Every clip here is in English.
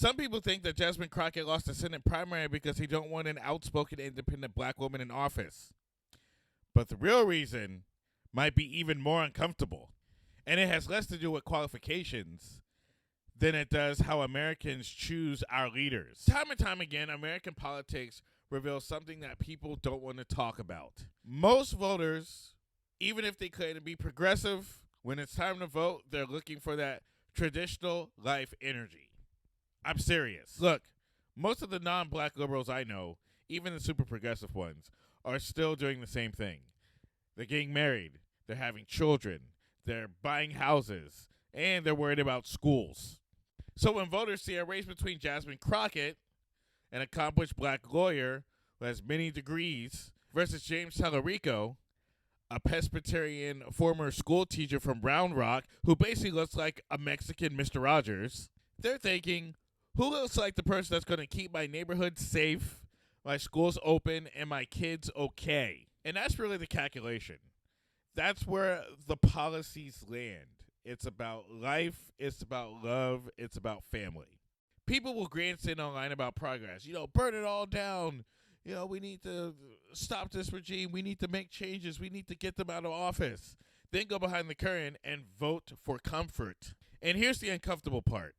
Some people think that Jasmine Crockett lost the Senate primary because he don't want an outspoken independent black woman in office. But the real reason might be even more uncomfortable. And it has less to do with qualifications than it does how Americans choose our leaders. Time and time again, American politics reveals something that people don't want to talk about. Most voters, even if they claim to be progressive, when it's time to vote, they're looking for that traditional life energy. I'm serious. Look, most of the non-black liberals I know, even the super progressive ones, are still doing the same thing. They're getting married, they're having children, they're buying houses, and they're worried about schools. So when voters see a race between Jasmine Crockett, an accomplished black lawyer who has many degrees, versus James Tallarico, a Presbyterian former school teacher from Round Rock who basically looks like a Mexican Mr. Rogers, they're thinking, who looks like the person that's going to keep my neighborhood safe, my schools open, and my kids okay? And that's really the calculation. That's where the policies land. It's about life, it's about love, it's about family. People will grandstand online about progress. Burn it all down. We need to stop this regime. We need to make changes. We need to get them out of office. Then go behind the curtain and vote for comfort. And here's the uncomfortable part.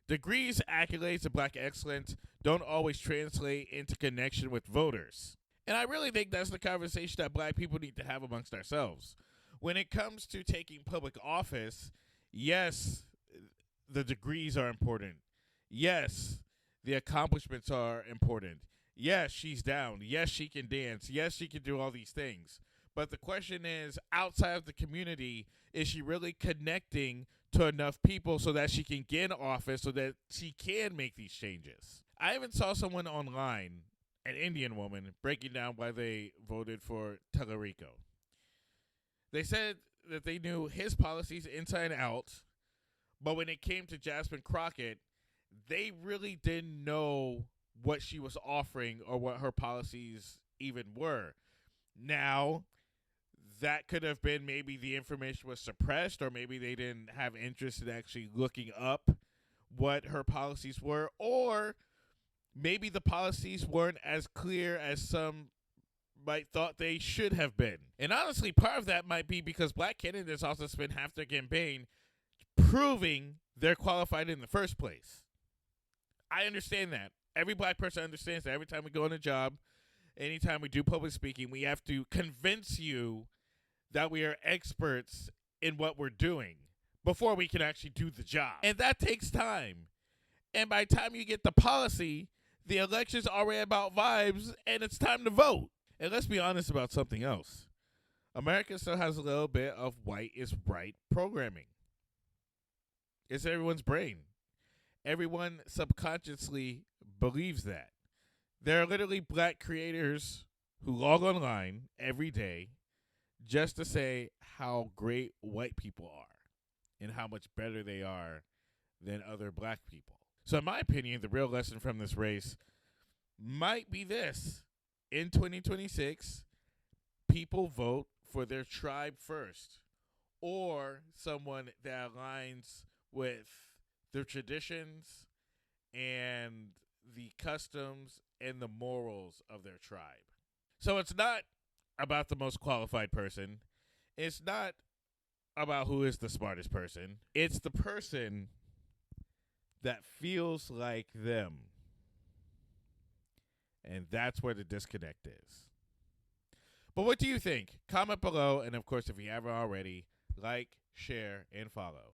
Degrees, accolades, and black excellence don't always translate into connection with voters. And I really think that's the conversation that black people need to have amongst ourselves. When it comes to taking public office, yes, the degrees are important. Yes, the accomplishments are important. Yes, she's down. Yes, she can dance. Yes, she can do all these things. But the question is, outside of the community, is she really connecting to enough people so that she can get in office, so that she can make these changes? I even saw someone online, an Indian woman, breaking down why they voted for Tallarico. They said that they knew his policies inside and out, but when it came to Jasmine Crockett, they really didn't know what she was offering or what her policies even were. Now, that could have been maybe the information was suppressed, or maybe they didn't have interest in actually looking up what her policies were, or maybe the policies weren't as clear as some might thought they should have been. And honestly, part of that might be because black candidates also spend half their campaign proving they're qualified in the first place. I understand that. Every black person understands that. Every time we go on a job, anytime we do public speaking, we have to convince you that we are experts in what we're doing before we can actually do the job. And that takes time. And by the time you get the policy, the election's already about vibes, and it's time to vote. And let's be honest about something else. America still has a little bit of white is right programming. It's everyone's brain. Everyone subconsciously believes that. There are literally black creators who log online every day just to say how great white people are and how much better they are than other black people. So in my opinion, the real lesson from this race might be this. In 2026, people vote for their tribe first, or someone that aligns with their traditions and the customs and the morals of their tribe. So it's not about the most qualified person. It's not about who is the smartest person. It's the person that feels like them. And that's where the disconnect is. But what do you think? Comment below, and of course, if you haven't already, like, share, and follow.